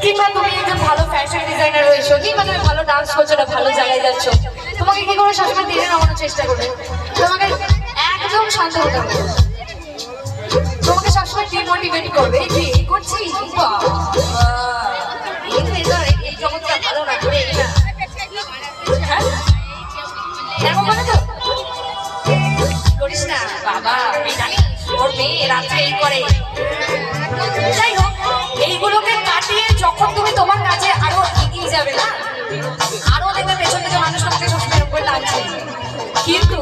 কিংবা তুমি একজন ভালো ফ্যাশন ডিজাইনার হয়েছো, কিংবা তুমি ভালো ডান্স করছো, না ভালো জায়গায় যাচ্ছ, তোমাকে কি করে সবসময় দিনে নামানোর চেষ্টা করবে? তোমাকে একদম শান্ত হতে হবে, তোমাকে সবসময় ডিমোটিভেট করবে। এই করছি এই জগৎটা ভালো না করে না, হ্যাঁ এরকম বলে তো করিস না বাবা, আমি জানি ওর মেয়ে রাত্রে এই করে। যাই হোক, এইগুলোকে কাটিয়ে যখন তুমি তোমার কাজে আরো এগিয়ে যাবে না, আরো দেখবে পেছন থেকে মানুষ তোমাকে সবসময় এরকম করে টানছে, কিন্তু